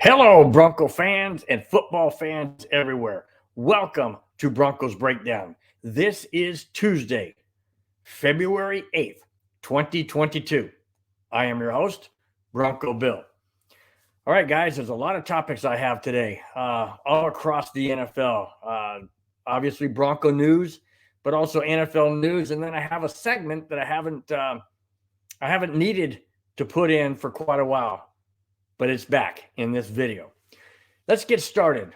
Hello, Bronco fans and football fans everywhere. Welcome to Broncos Breakdown. This is Tuesday, February 8th, 2022. I am your host, Bronco Bill. All right, guys, there's a lot of topics I have today, all across the NFL. Obviously, Bronco news, but also NFL news, and then I have a segment that I haven't needed to put in for quite a while, but it's back in this video. Let's get started.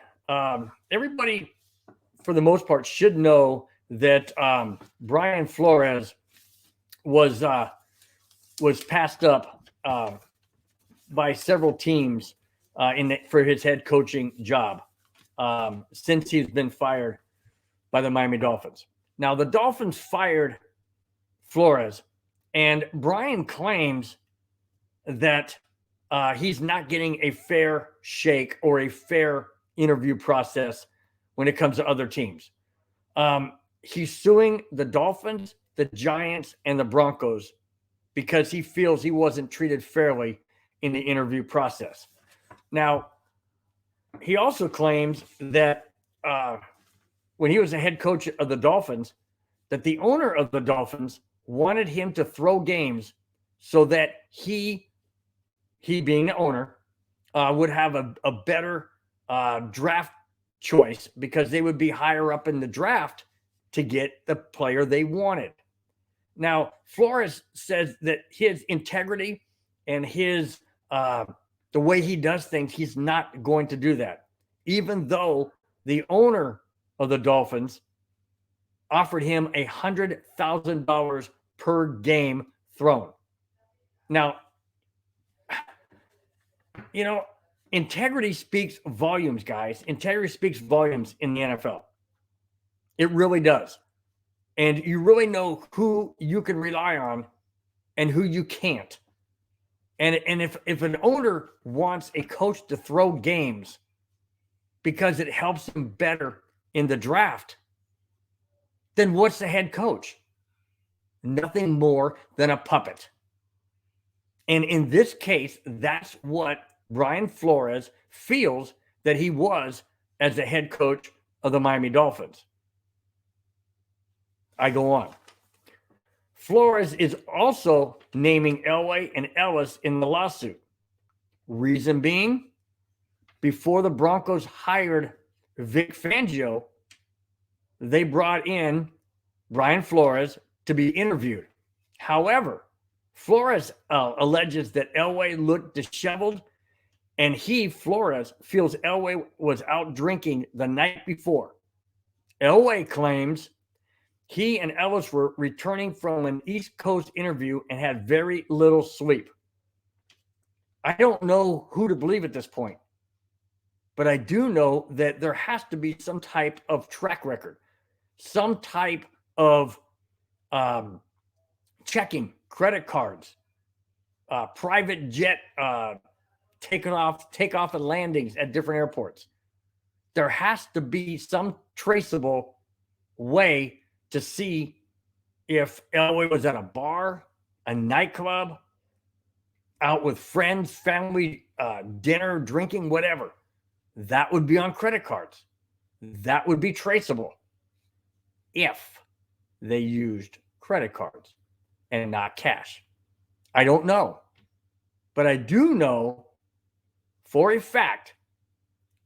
Everybody, for the most part, should know that Brian Flores was passed up by several teams for his head coaching job since he's been fired by the Miami Dolphins. Now, the Dolphins fired Flores, and Brian claims that he's not getting a fair shake or a fair interview process when it comes to other teams. He's suing the Dolphins, the Giants, and the Broncos because he feels he wasn't treated fairly in the interview process. Now, he also claims that when he was the head coach of the Dolphins, that the owner of the Dolphins wanted him to throw games so that he being the owner, would have a better draft choice because they would be higher up in the draft to get the player they wanted. Now, Flores says that his integrity and his the way he does things, he's not going to do that, even though the owner of the Dolphins offered him $100,000 per game thrown. Now, you know, integrity speaks volumes, guys. Integrity speaks volumes in the NFL. It really does. And you really know who you can rely on and who you can't. And if an owner wants a coach to throw games because it helps him better in the draft, then what's the head coach? Nothing more than a puppet. And in this case, that's what Brian Flores feels that he was as the head coach of the Miami Dolphins. I go on. Flores is also naming Elway and Ellis in the lawsuit. Reason being, before the Broncos hired Vic Fangio, they brought in Brian Flores to be interviewed. However, Flores alleges that Elway looked disheveled, and Flores, feels Elway was out drinking the night before. Elway claims he and Ellis were returning from an East Coast interview and had very little sleep. I don't know who to believe at this point, but I do know that there has to be some type of track record, some type of checking credit cards, private jet takeoff and landings at different airports. There has to be some traceable way to see if Elway was at a bar, a nightclub, out with friends, family, dinner, drinking, whatever. That would be on credit cards. That would be traceable if they used credit cards and not cash. I don't know. But I do know for a fact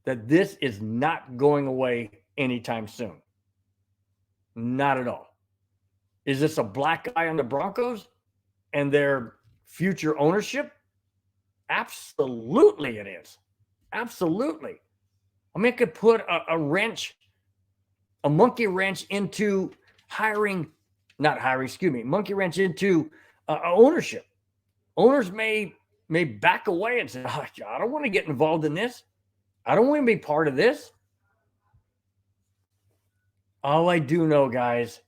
that this is not going away anytime soon. Not at all. Is this a black eye on the Broncos and their future ownership? Absolutely it is. Absolutely. I mean, it could put a monkey wrench into monkey wrench into ownership. Owners may back away and say, oh, I don't want to get involved in this. I don't want to be part of this. All I do know, guys,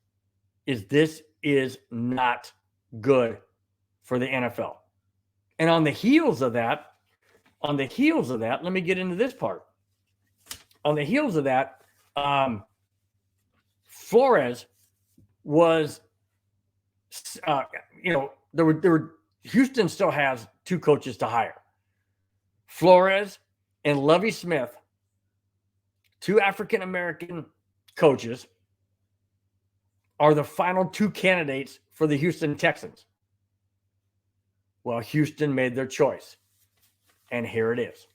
is this is not good for the NFL. And on the heels of that, let me get into this part. On the heels of that, Flores was, Houston still has two coaches to hire. Flores and Lovie Smith, two African-American coaches, are the final two candidates for the Houston Texans. Well, Houston made their choice, and here it is.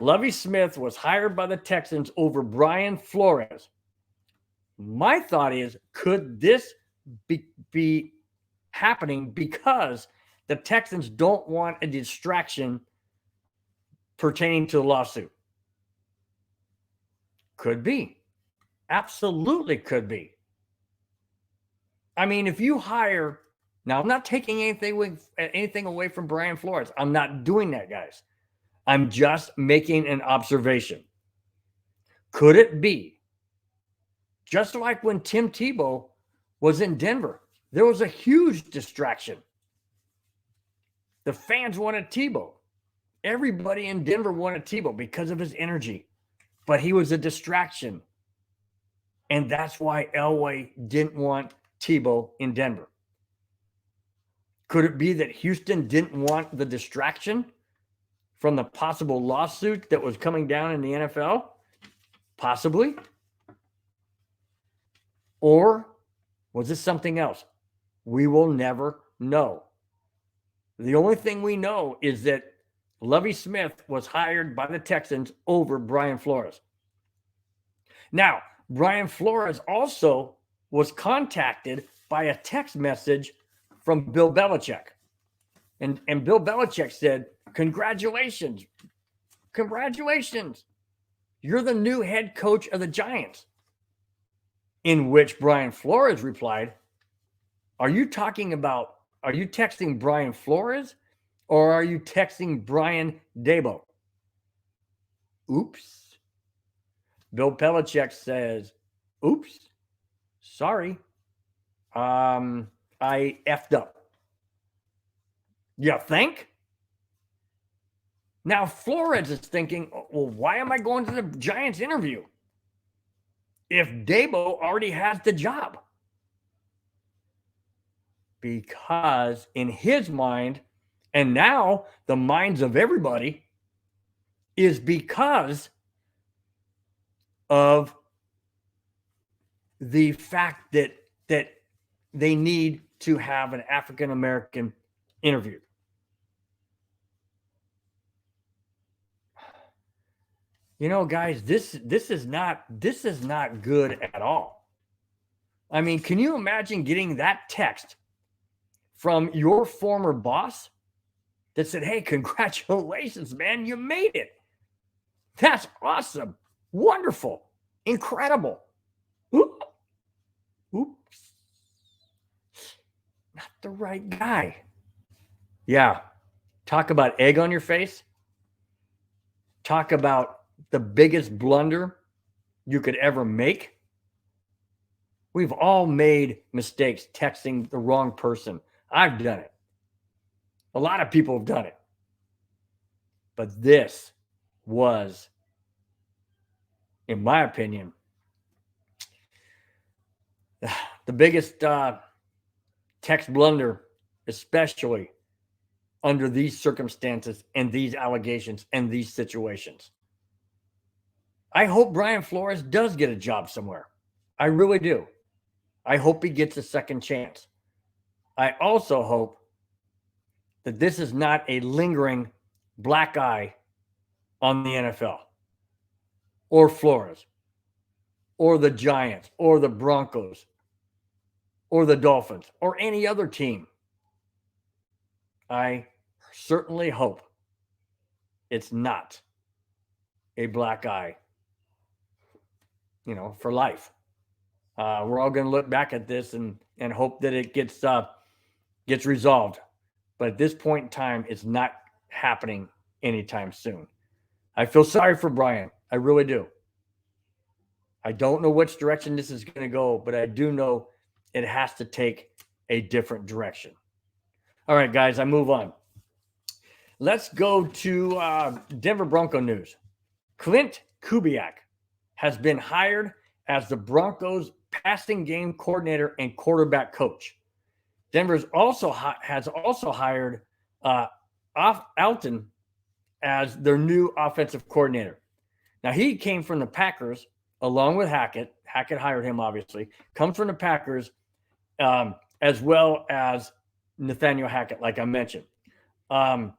Lovie Smith was hired by the Texans over Brian Flores. My thought is, could this be happening because the Texans don't want a distraction pertaining to the lawsuit? Could be. Absolutely could be. I mean, if you hire, now I'm not taking anything away from Brian Flores. I'm not doing that, guys. I'm just making an observation. Could it be, just like when Tim Tebow was in Denver, there was a huge distraction. The fans wanted Tebow. Everybody in Denver wanted Tebow because of his energy, but he was a distraction. And that's why Elway didn't want Tebow in Denver. Could it be that Houston didn't want the distraction from the possible lawsuit that was coming down in the NFL? Possibly. Or was this something else? We will never know. The only thing we know is that Lovie Smith was hired by the Texans over Brian Flores. Now, Brian Flores also was contacted by a text message from Bill Belichick. And Bill Belichick said, congratulations. Congratulations. You're the new head coach of the Giants. In which Brian Flores replied, are you texting Brian Flores or are you texting Brian Daboll? Oops. Bill Belichick says, oops, sorry. I effed up. You think? Now Flores is thinking, well, why am I going to the Giants interview if Daboll already has the job? Because in his mind, and now the minds of everybody, is because of the fact that they need to have an African-American interviewed. You know, guys, this is not good at all. I mean, can you imagine getting that text from your former boss that said, hey, congratulations, man, you made it. That's awesome. Wonderful. Incredible. Oops. Not the right guy. Yeah. Talk about egg on your face. Talk about the biggest blunder you could ever make. We've all made mistakes texting the wrong person. I've done it. A lot of people have done it. But this was, in my opinion, the biggest text blunder, especially under these circumstances and these allegations and these situations. I hope Brian Flores does get a job somewhere. I really do. I hope he gets a second chance. I also hope that this is not a lingering black eye on the NFL or Flores or the Giants or the Broncos or the Dolphins or any other team. I certainly hope it's not a black eye, for life. We're all going to look back at this and hope that it gets resolved. But at this point in time, it's not happening anytime soon. I feel sorry for Brian. I really do. I don't know which direction this is going to go, but I do know it has to take a different direction. All right, guys, I move on. Let's go to Denver Bronco news. Clint Kubiak has been hired as the Broncos passing game coordinator and quarterback coach. Denver's also has hired Alvin as their new offensive coordinator. Now, he came from the Packers along with Hackett. Hackett hired him, obviously. Comes from the Packers, as well as Nathaniel Hackett, like I mentioned. The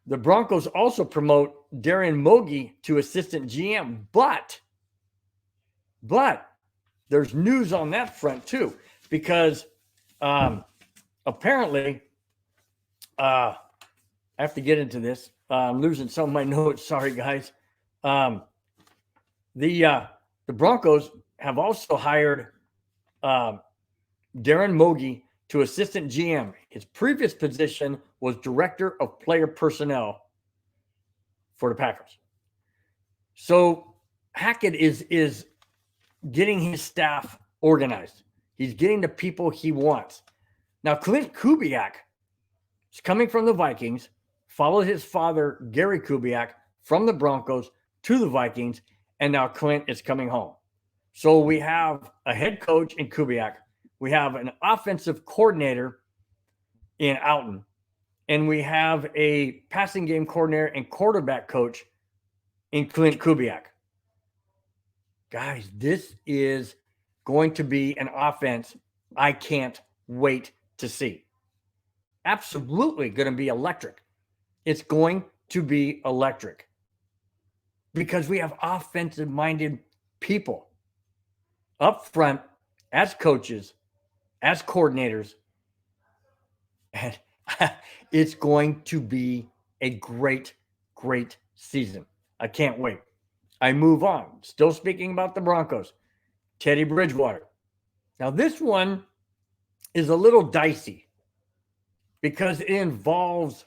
Broncos also promote Darren Mogi to assistant GM, but there's news on that front too, because apparently, I have to get into this. I'm losing some of my notes. Sorry, guys. The Broncos have also hired Darren Mogi to assistant GM. His previous position was director of player personnel for the Packers. So Hackett is getting his staff organized. He's getting the people he wants. Now, Clint Kubiak is coming from the Vikings, followed his father, Gary Kubiak, from the Broncos to the Vikings, and now Clint is coming home. So we have a head coach in Kubiak. We have an offensive coordinator in Alton, and we have a passing game coordinator and quarterback coach in Clint Kubiak. Guys, this is going to be an offense I can't wait to see. Absolutely going to be electric. It's going to be electric because we have offensive-minded people up front as coaches, as coordinators, and it's going to be a great, great season. I can't wait. I move on. Still speaking about the Broncos, Teddy Bridgewater. Now, this one is a little dicey because it involves,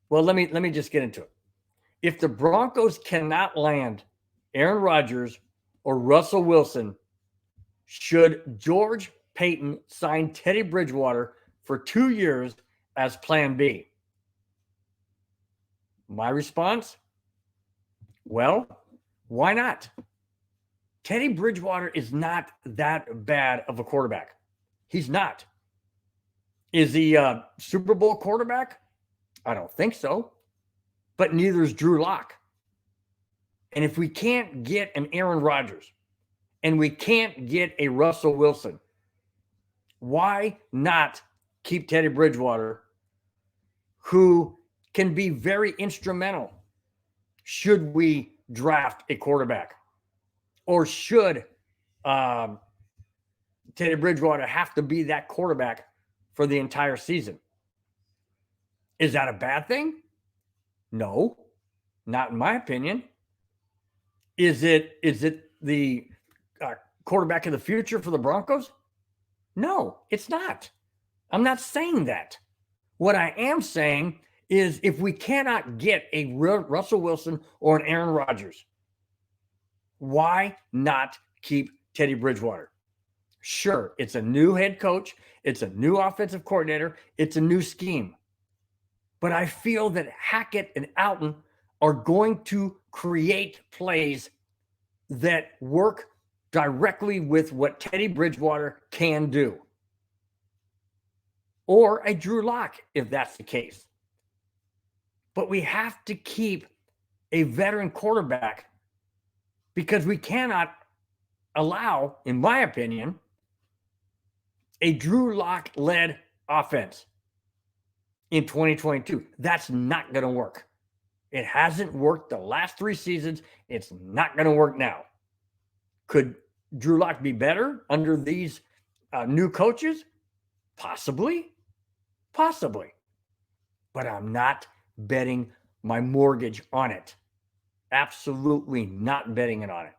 well, let me just get into it. If the Broncos cannot land Aaron Rodgers or Russell Wilson, should George Paton sign Teddy Bridgewater for 2 years as Plan B? My response? Well, why not? Teddy Bridgewater is not that bad of a quarterback. He's not. Is he a Super Bowl quarterback? I don't think so. But neither is Drew Lock. And if we can't get an Aaron Rodgers and we can't get a Russell Wilson, why not keep Teddy Bridgewater, who can be very instrumental should we draft a quarterback? Or should Teddy Bridgewater have to be that quarterback for the entire season? Is that a bad thing? No, not in my opinion. Is it the quarterback of the future for the Broncos? No, it's not. I'm not saying that. What I am saying is if we cannot get a Russell Wilson or an Aaron Rodgers, why not keep Teddy Bridgewater? Sure, it's a new head coach. It's a new offensive coordinator. It's a new scheme. But I feel that Hackett and Alton are going to create plays that work directly with what Teddy Bridgewater can do. Or a Drew Lock, if that's the case. But we have to keep a veteran quarterback because we cannot allow, in my opinion, a Drew Lock-led offense in 2022. That's not going to work. It hasn't worked the last 3 seasons. It's not going to work now. Could Drew Lock be better under these new coaches? Possibly. Possibly. But I'm not betting my mortgage on it. Absolutely not betting it on it.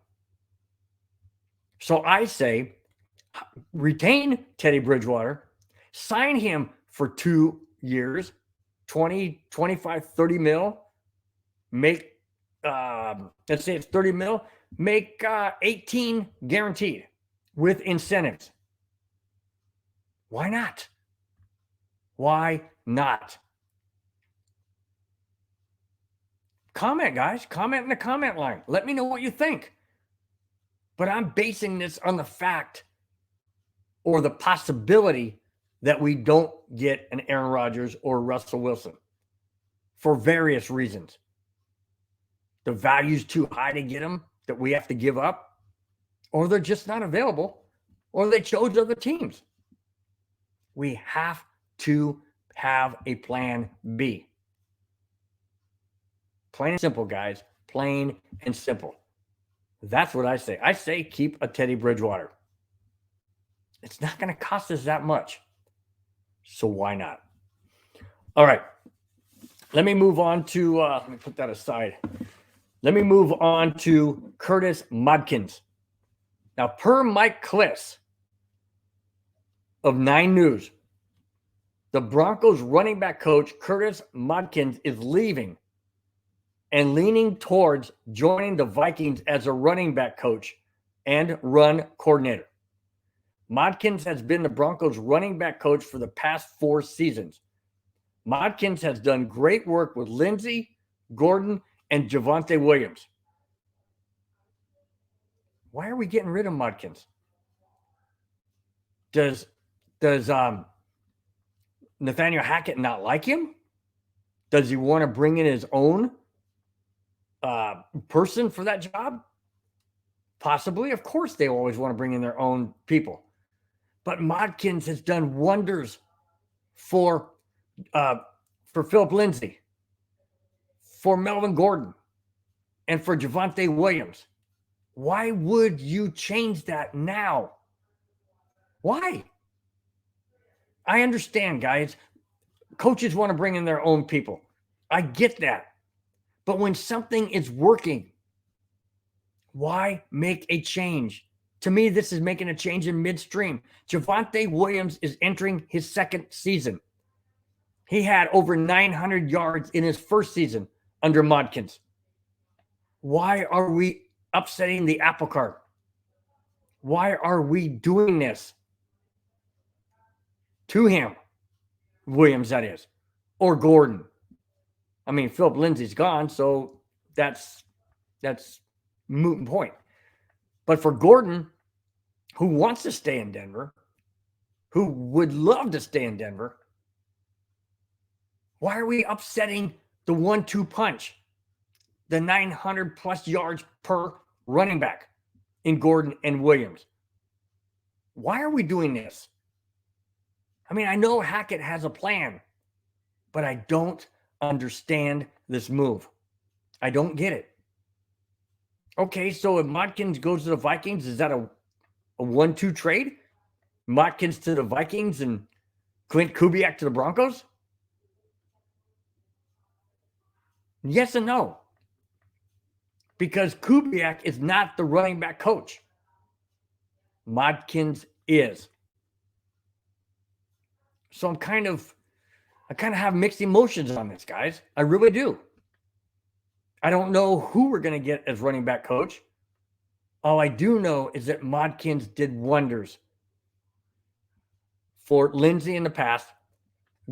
So I say, retain Teddy Bridgewater, sign him for 2 years, 20, 25, 30 mil, make, let's say it's 30 mil, make 18 guaranteed with incentives. Why not? Why not? Comment, guys. Comment in the comment line. Let me know what you think. But I'm basing this on the fact or the possibility that we don't get an Aaron Rodgers or Russell Wilson. for various reasons. The value's too high to get them that we have to give up, or they're just not available, or they chose other teams. We have to have a plan B. Plain and simple, guys. Plain and simple. That's what I say. I say keep a Teddy Bridgewater. It's not going to cost us that much. So why not? All right. Let me move on to, let me put that aside. Let me move on to Curtis Modkins. Now, per Mike Kliss of 9 News, the Broncos running back coach, Curtis Modkins, is leaving and leaning towards joining the Vikings as a running back coach and run coordinator. Modkins has been the Broncos running back coach for the past 4 seasons. Modkins has done great work with Lindsey, Gordon, and Javonte Williams. Why are we getting rid of Modkins? Does Nathaniel Hackett not like him? Does he want to bring in his own person for that job? Possibly. Of course, they always want to bring in their own people. But Modkins has done wonders for Philip Lindsay, for Melvin Gordon, and for Javonte Williams. Why would you change that now? Why? I understand, guys. Coaches want to bring in their own people. I get that. But when something is working, why make a change? To me, this is making a change in midstream. Javonte Williams is entering his 2nd season. He had over 900 yards in his 1st season under Modkins. Why are we upsetting the apple cart? Why are we doing this to him? Williams, that is, or Gordon. I mean, Philip Lindsay's gone, so that's moot point. But for Gordon, who wants to stay in Denver, who would love to stay in Denver, why are we upsetting the 1-2 punch, the 900+ yards per running back in Gordon and Williams? Why are we doing this? I mean, I know Hackett has a plan, but I don't understand this move. I don't get it. Okay, so if Modkins goes to the Vikings, is that a 1-2 trade? Modkins to the Vikings and Clint Kubiak to the Broncos? Yes and no. Because Kubiak is not the running back coach. Modkins is. So I kind of have mixed emotions on this, guys. I really do. I don't know who we're going to get as running back coach. All I do know is that Modkins did wonders for Lindsay in the past,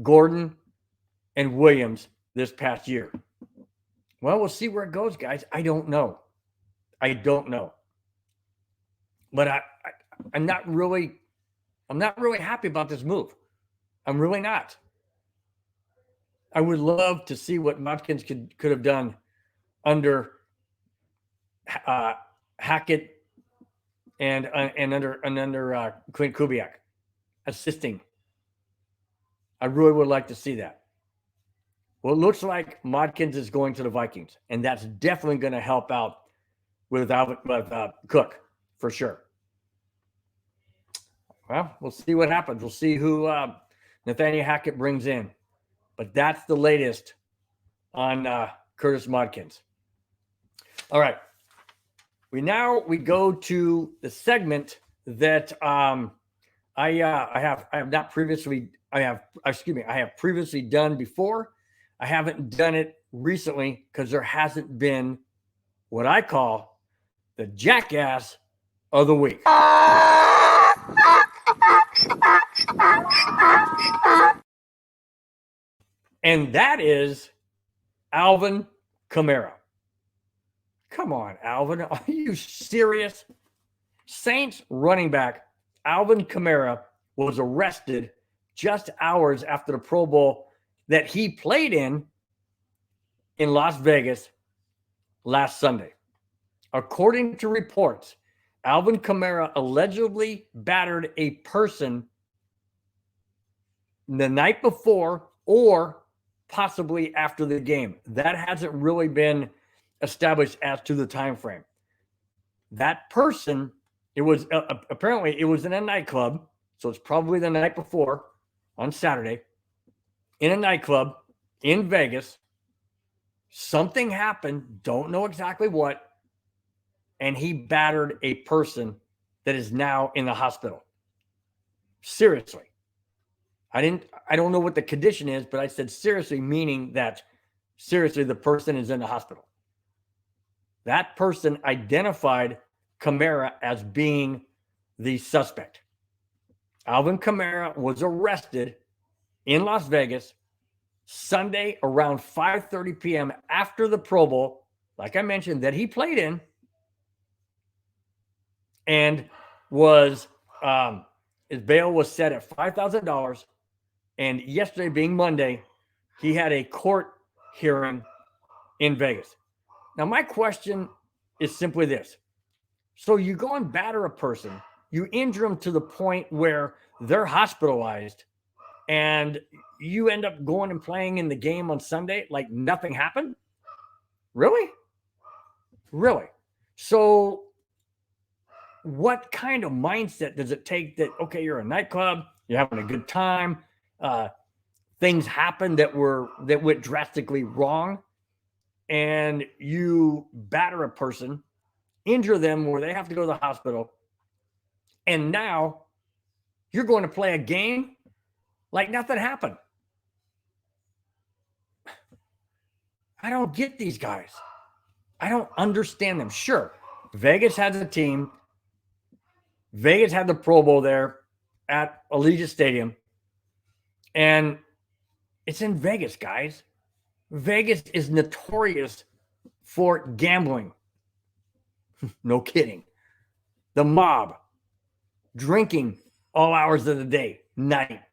Gordon, and Williams this past year. Well, we'll see where it goes, guys. I don't know. But I'm not really happy about this move. I'm really not. I would love to see what Modkins could have done under Hackett and under Clint Kubiak assisting. I really would like to see that. Well, it looks like Modkins is going to the Vikings, and that's definitely going to help out with Cook for sure. Well, we'll see what happens. We'll see who Nathaniel Hackett brings in. But that's the latest on Curtis Modkins. All right. We go to the segment that I have previously done before. I haven't done it recently because there hasn't been what I call the jackass of the week. And that is Alvin Kamara. Come on, Alvin. Are you serious? Saints running back Alvin Kamara was arrested just hours after the Pro Bowl that he played in in Las Vegas last Sunday. According to reports, Alvin Kamara allegedly battered a person the night before or possibly after the game. That hasn't really been established as to the time frame. That person, it was apparently it was in a nightclub, so it's probably the night before on Saturday, in a nightclub in Vegas. Something happened, don't know exactly what, and he battered a person that is now in the hospital. Seriously. I don't know what the condition is, but I said seriously, meaning that seriously the person is in the hospital. That person identified Kamara as being the suspect. Alvin Kamara was arrested in Las Vegas Sunday around 5:30 p.m. after the Pro Bowl, like I mentioned, that he played in, and was his bail was set at $5,000. And yesterday, being Monday, he had a court hearing in Vegas. Now, my question is simply this. So you go and batter a person, you injure them to the point where they're hospitalized, and you end up going and playing in the game on Sunday like nothing happened? Really? Really? So what kind of mindset does it take that, okay, you're a nightclub, you're having a good time, things happen that went drastically wrong, and you batter a person, injure them where they have to go to the hospital, and now you're going to play a game like nothing happened? I don't get these guys. I don't understand them. Sure, Vegas has a team. Vegas had the Pro Bowl there at Allegiant Stadium. And it's in Vegas, guys. Vegas is notorious for gambling. No kidding. The mob, drinking all hours of the day, night,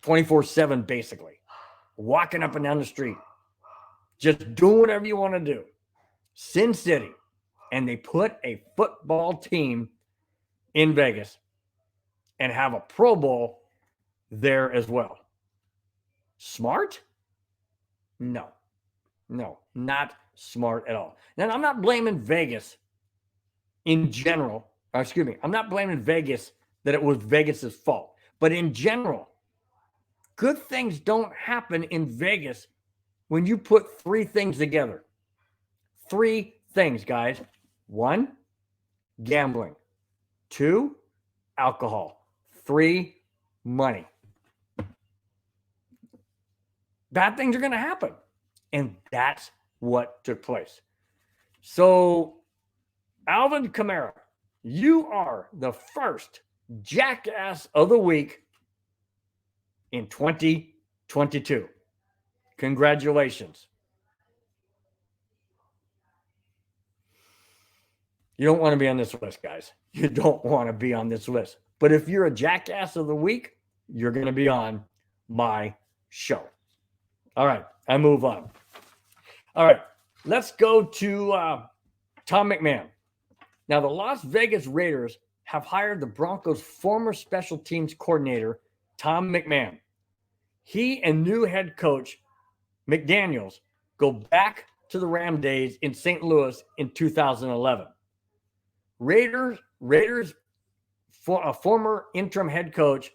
24/7 basically, walking up and down the street, just doing whatever you want to do. Sin City. And they put a football team in Vegas and have a Pro Bowl there as well. Smart? No, not smart at all. Now, I'm not blaming Vegas in general. I'm not blaming Vegas that it was Vegas's fault. But in general, good things don't happen in Vegas when you put three things together. Three things, guys. 1, gambling. 2, alcohol. 3, money. Bad things are going to happen. And that's what took place. So, Alvin Kamara, you are the first jackass of the week in 2022. Congratulations. You don't want to be on this list, guys. You don't want to be on this list. But if you're a jackass of the week, you're going to be on my show. All right, I move on. All right, let's go to Tom McMahon. Now, the Las Vegas Raiders have hired the Broncos' former special teams coordinator, Tom McMahon. He and new head coach McDaniels go back to the Ram days in St. Louis in 2011. Raiders for a former interim head coach,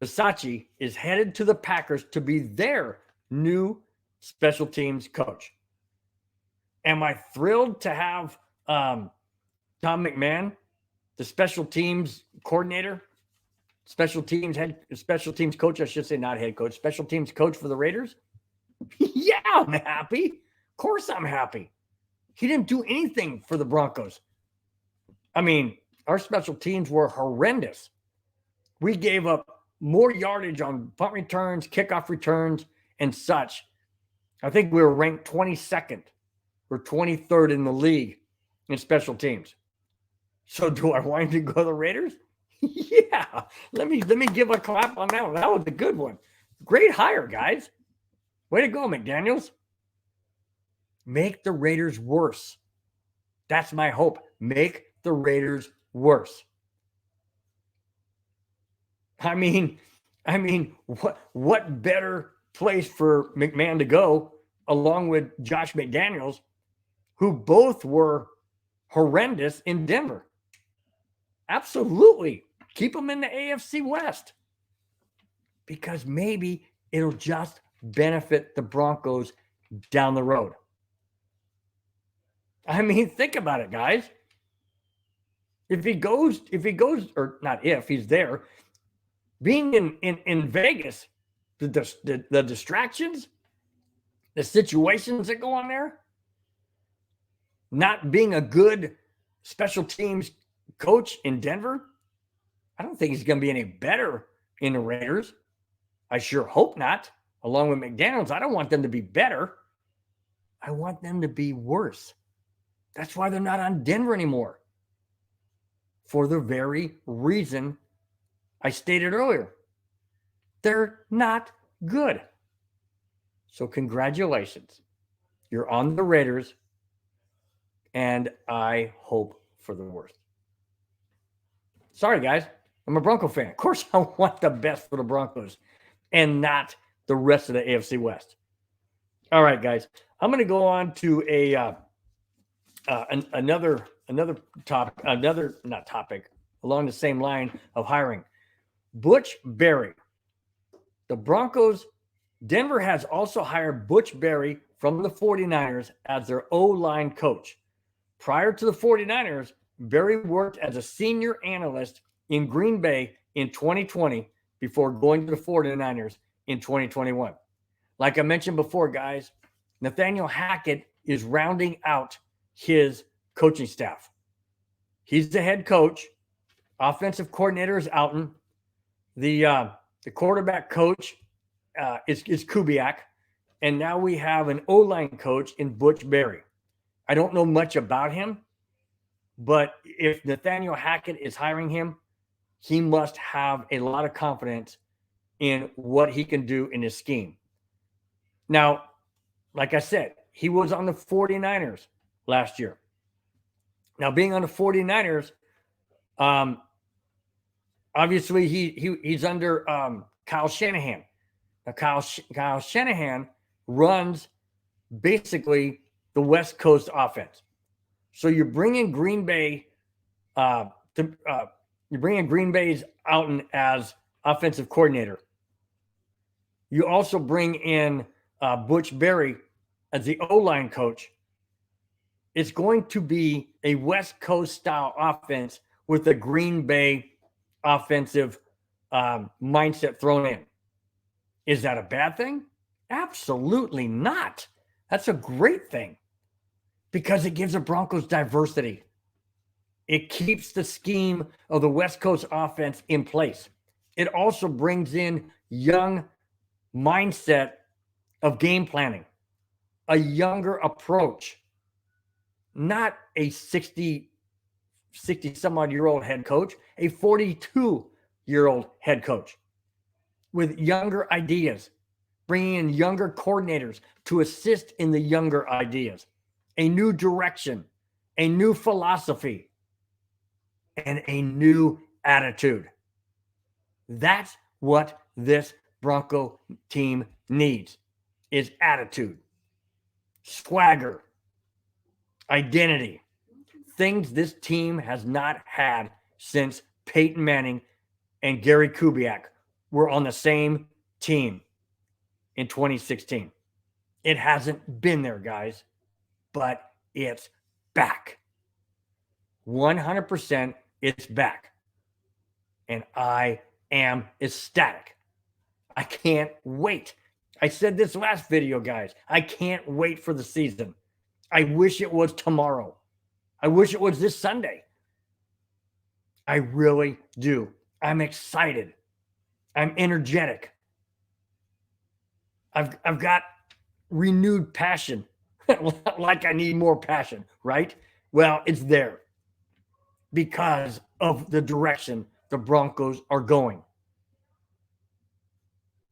Versace, is headed to the Packers to be their new special teams coach. Am I thrilled to have Tom McMahon, the special teams coordinator, special teams coach, I should say, not head coach, special teams coach for the Raiders? Yeah, I'm happy. Of course I'm happy. He didn't do anything for the Broncos. I mean, our special teams were horrendous. We gave up more yardage on punt returns, kickoff returns, and such. I think we were ranked 22nd or 23rd in the league in special teams. So do I want him to go to the Raiders? Yeah. Let me give a clap on that one. That was a good one. Great hire, guys. Way to go, McDaniels. Make the Raiders worse. That's my hope. Make the Raiders worse. I mean, what better place for McMahon to go along with Josh McDaniels, who both were horrendous in Denver? Absolutely. Keep them in the AFC West, because maybe it'll just benefit the Broncos down the road. I mean, think about it, guys. If he goes, or not if, he's there, being in Vegas, the distractions, the situations that go on there, not being a good special teams coach in Denver, I don't think he's going to be any better in the Raiders. I sure hope not. Along with McDaniels, I don't want them to be better. I want them to be worse. That's why they're not on Denver anymore. For the very reason I stated earlier. They're not good. So congratulations. You're on the Raiders, and I hope for the worst. Sorry, guys. I'm a Bronco fan. Of course, I want the best for the Broncos and not the rest of the AFC West. All right, guys. I'm going to go on to another topic along the same line of hiring. Butch Berry. The Broncos, Denver has also hired Butch Berry from the 49ers as their O-line coach. Prior to the 49ers, Berry worked as a senior analyst in Green Bay in 2020 before going to the 49ers in 2021. Like I mentioned before, guys, Nathaniel Hackett is rounding out his coaching staff. He's the head coach. Offensive coordinator is Alton. The quarterback coach is Kubiak. And now we have an O-line coach in Butch Berry. I don't know much about him, but if Nathaniel Hackett is hiring him, he must have a lot of confidence in what he can do in his scheme. Now, like I said, he was on the 49ers last year. Now, being on the 49ers, obviously he's under Kyle Shanahan. Now, Kyle Shanahan runs basically the West Coast offense. So you're bringing Green Bay you're bringing Green Bay's Alton as offensive coordinator. You also bring in Butch Berry as the O-line coach. It's going to be a West Coast style offense with a Green Bay offensive mindset thrown in. Is that a bad thing? Absolutely not. That's a great thing because it gives the Broncos diversity. It keeps the scheme of the West Coast offense in place. It also brings in young mindset of game planning, a younger approach, not a 60 some odd year old head coach, a 42-year-old head coach with younger ideas, bringing in younger coordinators to assist in the younger ideas, a new direction, a new philosophy, and a new attitude. That's what this Bronco team needs, is attitude, swagger, identity, things this team has not had since Peyton Manning and Gary Kubiak were on the same team in 2016. It hasn't been there, guys, but it's back. 100% it's back. And I am ecstatic. I can't wait. I said this last video, guys. I can't wait for the season. I wish it was tomorrow. I wish it was this Sunday. I really do. I'm excited. I'm energetic. I've got renewed passion. Like I need more passion, right? Well, it's there because of the direction the Broncos are going.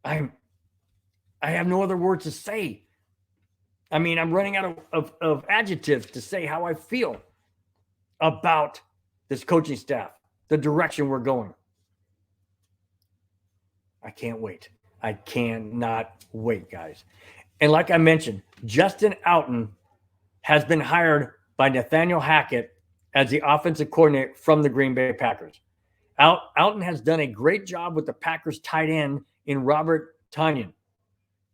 I'm I have no other words to say. I mean, I'm running out of adjectives to say how I feel about this coaching staff, the direction we're going. I can't wait. I cannot wait, guys. And like I mentioned, Justin Alton has been hired by Nathaniel Hackett as the offensive coordinator from the Green Bay Packers. Alton has done a great job with the Packers tight end in Robert Tonyan.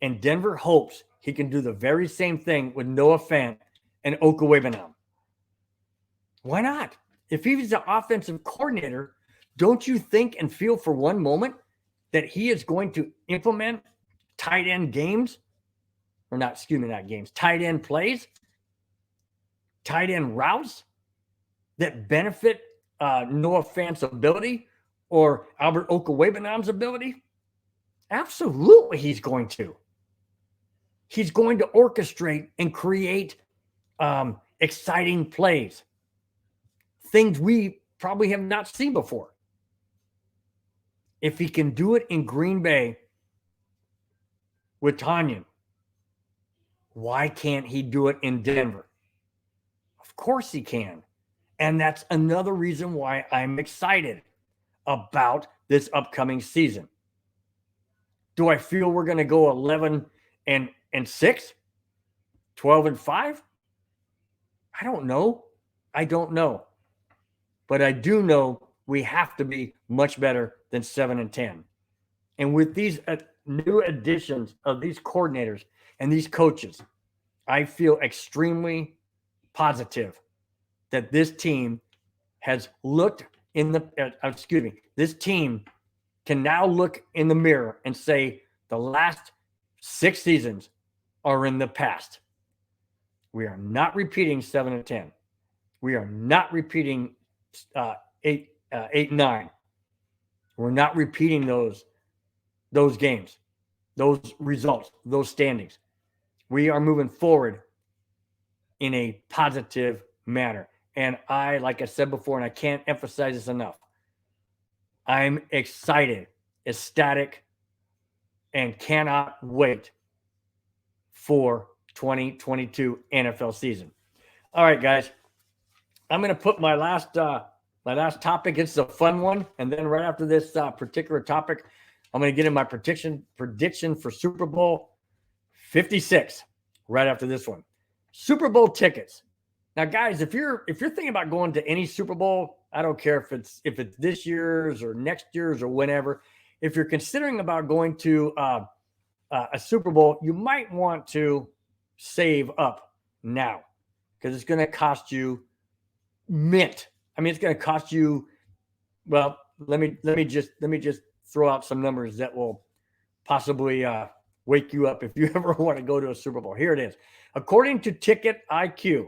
And Denver hopes he can do the very same thing with Noah Fant and Okwuegbunam. Why not? If he's the offensive coordinator, don't you think and feel for one moment that he is going to implement tight end games? Or not, excuse me, not games, tight end plays, tight end routes that benefit Noah Fant's ability or Albert Okwuegbunam's ability? Absolutely, he's going to. He's going to orchestrate and create exciting plays, things we probably have not seen before. If he can do it in Green Bay with Tonyan, why can't he do it in Denver? Of course he can. And that's another reason why I'm excited about this upcoming season. Do I feel we're going to go 11-6, 12-5? I don't know. But I do know we have to be much better than 7-10. And with these new additions of these coordinators and these coaches, I feel extremely positive that this team has looked in the, this team can now look in the mirror and say the last 6 seasons are in the past. We are not repeating 7-10. We are not repeating 8-9. We're not repeating those games, those results, those standings. We are moving forward in a positive manner. And like I said before, and I can't emphasize this enough, I'm excited, ecstatic, and cannot wait for 2022 NFL season. All right, guys, I'm going to put my last topic. It's a fun one, and then right after this particular topic, I'm going to get in my prediction for Super Bowl 56. Right after this one, Super Bowl tickets. Now, guys, if you're thinking about going to any Super Bowl, I don't care if it's this year's or next year's or whenever. If you're considering about going to a Super Bowl, you might want to save up now because it's going to cost you mint. I mean, it's going to cost you. Well, let me just throw out some numbers that will possibly wake you up if you ever want to go to a Super Bowl. Here it is. According to Ticket IQ,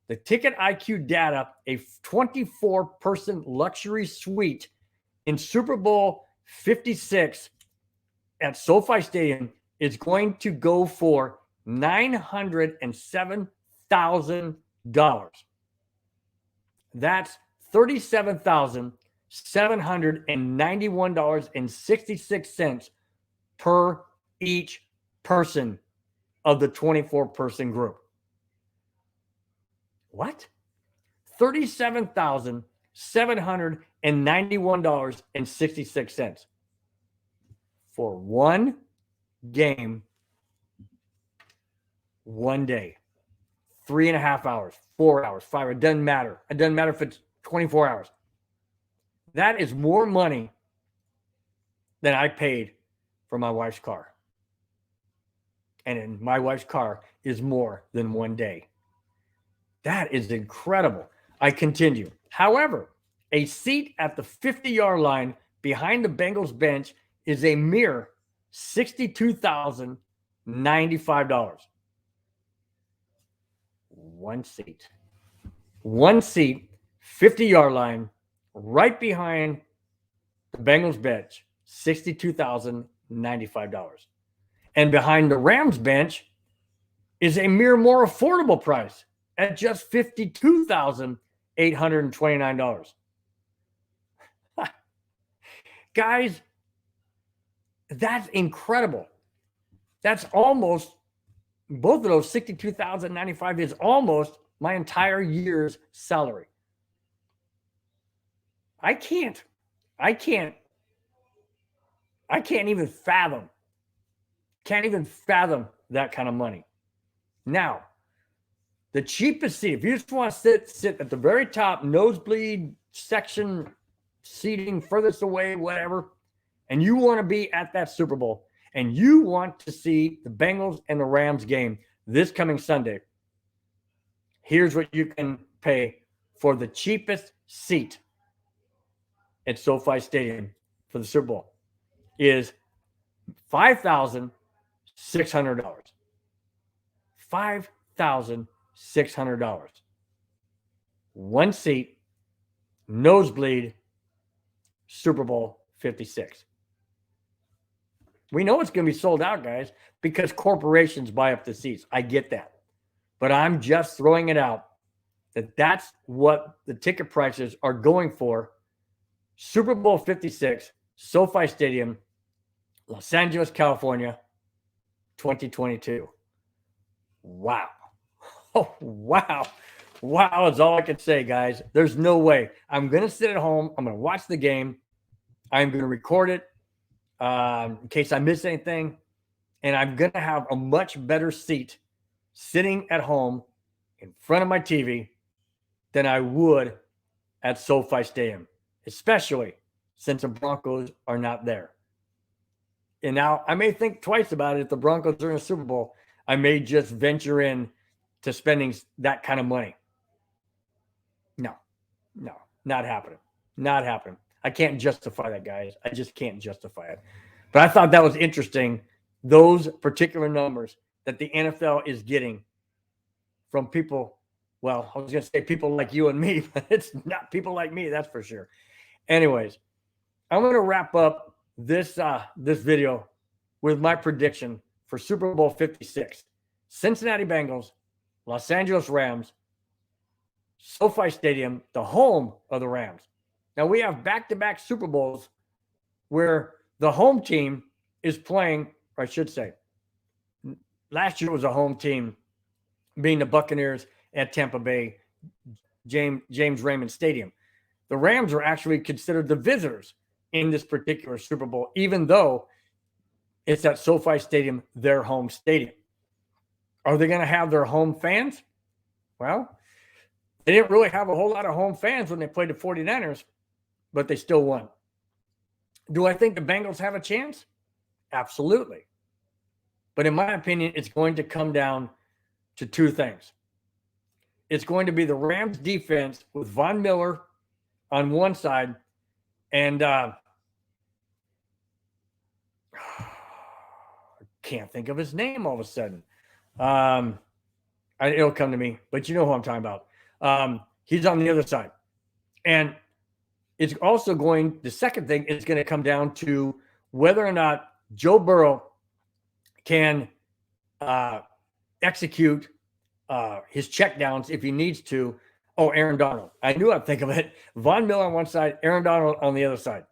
the Ticket IQ data, a 24-person luxury suite in Super Bowl 56 at SoFi Stadium is going to go for $907,000. That's $37,791.66 per each person of the 24-person group. What? $37,791.66 for one game, 1 day, 3.5 hours, 4 hours, 5 hours. It doesn't matter. It doesn't matter if it's 24 hours. That is more money than I paid for my wife's car. And in my wife's car is more than 1 day. That is incredible. I continue. However, a seat at the 50-yard line behind the Bengals bench is a mere $62,095. One seat, 50-yard line, right behind the Bengals bench, $62,095. And behind the Rams bench is a mere more affordable price at just $52,829. Guys, that's incredible. That's almost, both of those, $62,095 is almost my entire year's salary. I can't even fathom that kind of money. Now, the cheapest seat, if you just want to sit at the very top, nosebleed section, seating furthest away, whatever, and you want to be at that Super Bowl, and you want to see the Bengals and the Rams game this coming Sunday, here's what you can pay for the cheapest seat at SoFi Stadium for the Super Bowl is $5,600. $5,600. One seat, nosebleed, Super Bowl 56. We know it's going to be sold out, guys, because corporations buy up the seats. I get that. But I'm just throwing it out that that's what the ticket prices are going for. Super Bowl 56, SoFi Stadium, Los Angeles, California, 2022. Wow. Oh, wow. Wow is all I can say, guys. There's no way. I'm going to sit at home. I'm going to watch the game. I'm going to record it in case I miss anything. And I'm going to have a much better seat sitting at home in front of my TV than I would at SoFi Stadium, especially since the Broncos are not there. And now I may think twice about it. If the Broncos are in a Super Bowl, I may just venture in to spending that kind of money. No, not happening. Not happening. I can't justify that, guys. I just can't justify it. But I thought that was interesting, those particular numbers that the NFL is getting from people. Well, I was going to say people like you and me, but it's not people like me, that's for sure. Anyways, I'm going to wrap up this video with my prediction for Super Bowl 56. Cincinnati Bengals, Los Angeles Rams, SoFi Stadium, the home of the Rams. Now, we have back-to-back Super Bowls where the home team is playing, or I should say, last year was a home team being the Buccaneers at Tampa Bay, James Raymond Stadium. The Rams are actually considered the visitors in this particular Super Bowl, even though it's at SoFi Stadium, their home stadium. Are they going to have their home fans? Well, they didn't really have a whole lot of home fans when they played the 49ers, but they still won. Do I think the Bengals have a chance? Absolutely. But in my opinion, it's going to come down to two things. It's going to be the Rams defense with Von Miller on one side and I can't think of his name all of a sudden. It'll come to me, but you know who I'm talking about. He's on the other side. And it's also the second thing is going to come down to whether or not Joe Burrow can execute his checkdowns if he needs to. Oh, Aaron Donald. I knew I'd think of it. Von Miller on one side, Aaron Donald on the other side.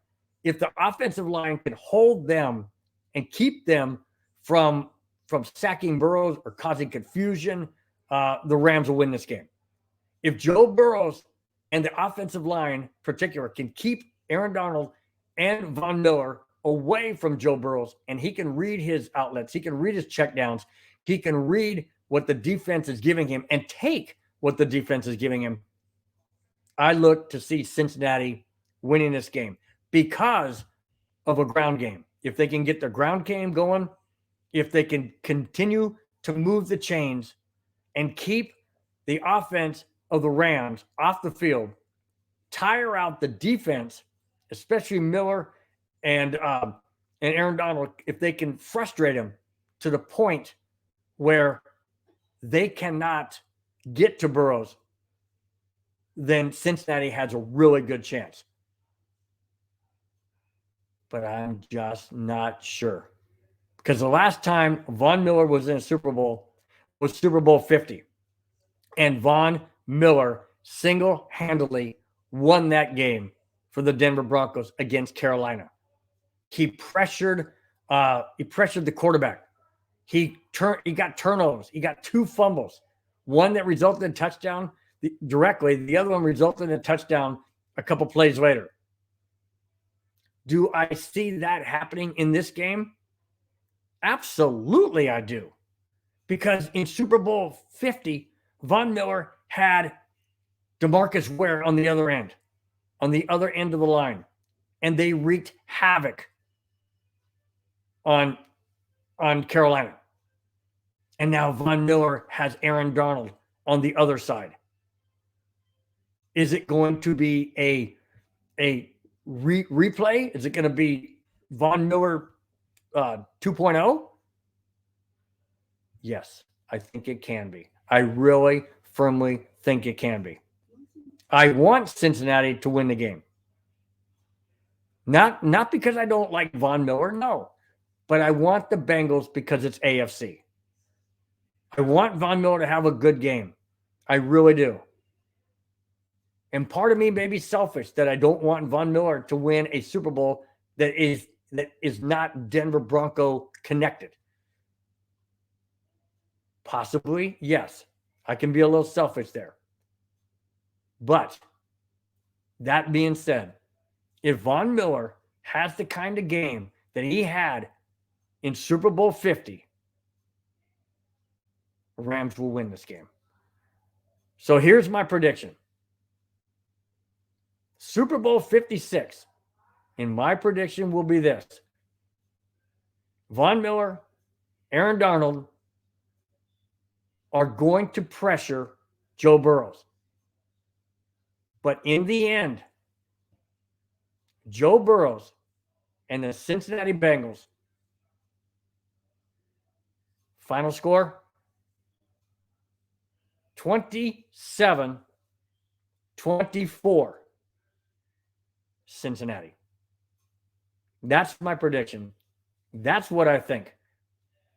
If the offensive line can hold them and keep them from sacking Burrows or causing confusion, the Rams will win this game. If Joe Burrows and the offensive line in particular can keep Aaron Donald and Von Miller away from Joe Burrows, and he can read his outlets, he can read his checkdowns, he can read what the defense is giving him and take what the defense is giving him, I look to see Cincinnati winning this game because of a ground game. If they can get their ground game going, if they can continue to move the chains and keep the offense of the Rams off the field, tire out the defense, especially Miller and Aaron Donald, if they can frustrate him to the point where they cannot get to Burrows, then Cincinnati has a really good chance. But I'm just not sure. Because the last time Von Miller was in a Super Bowl was Super Bowl 50. And Von Miller single-handedly won that game for the Denver Broncos against Carolina. He pressured the quarterback. He got turnovers. He got 2 fumbles. One that resulted in a touchdown directly. The other one resulted in a touchdown a couple plays later. Do I see that happening in this game? Absolutely, I do. Because in Super Bowl 50, Von Miller had DeMarcus Ware on the other end of the line. And they wreaked havoc on Carolina. And now Von Miller has Aaron Donald on the other side. Is it going to be a replay? Is it going to be Von Miller 2.0? Yes, I think it can be. I really firmly think it can be. I want Cincinnati to win the game. Not because I don't like Von Miller, no. But I want the Bengals because it's AFC. I want Von Miller to have a good game. I really do. And part of me may be selfish that I don't want Von Miller to win a Super Bowl that is not Denver Bronco connected. Possibly, yes. I can be a little selfish there. But that being said, if Von Miller has the kind of game that he had in Super Bowl 50, the Rams will win this game. So here's my prediction. Super Bowl 56, and my prediction will be this. Von Miller, Aaron Donald are going to pressure Joe Burrows. But in the end, Joe Burrows and the Cincinnati Bengals, final score, 27-24, Cincinnati. That's my prediction. That's what I think.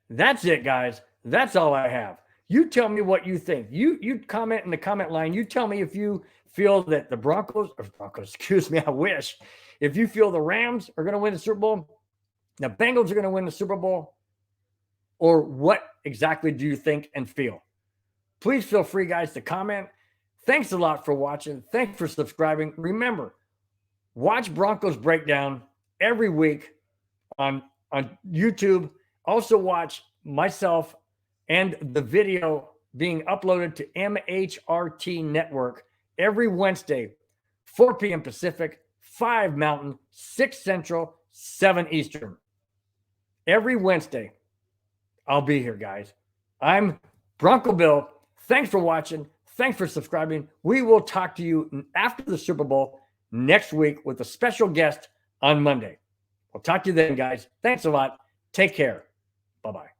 That's it, guys. That's all I have. You tell me what you think. You comment in the comment line. You tell me if you feel that the Broncos, excuse me, I wish. If you feel the Rams are going to win the Super Bowl, the Bengals are going to win the Super Bowl, or what exactly do you think and feel? Please feel free, guys, to comment. Thanks a lot for watching. Thanks for subscribing. Remember, watch Broncos Breakdown every week on YouTube. Also watch myself and the video being uploaded to MHRT Network every Wednesday, 4 p.m. Pacific, 5 Mountain, 6 Central, 7 Eastern. Every Wednesday, I'll be here, guys. I'm Bronco Bill. Thanks for watching. Thanks for subscribing. We will talk to you after the Super Bowl next week with a special guest on Monday. We'll talk to you then, guys. Thanks a lot. Take care. Bye-bye.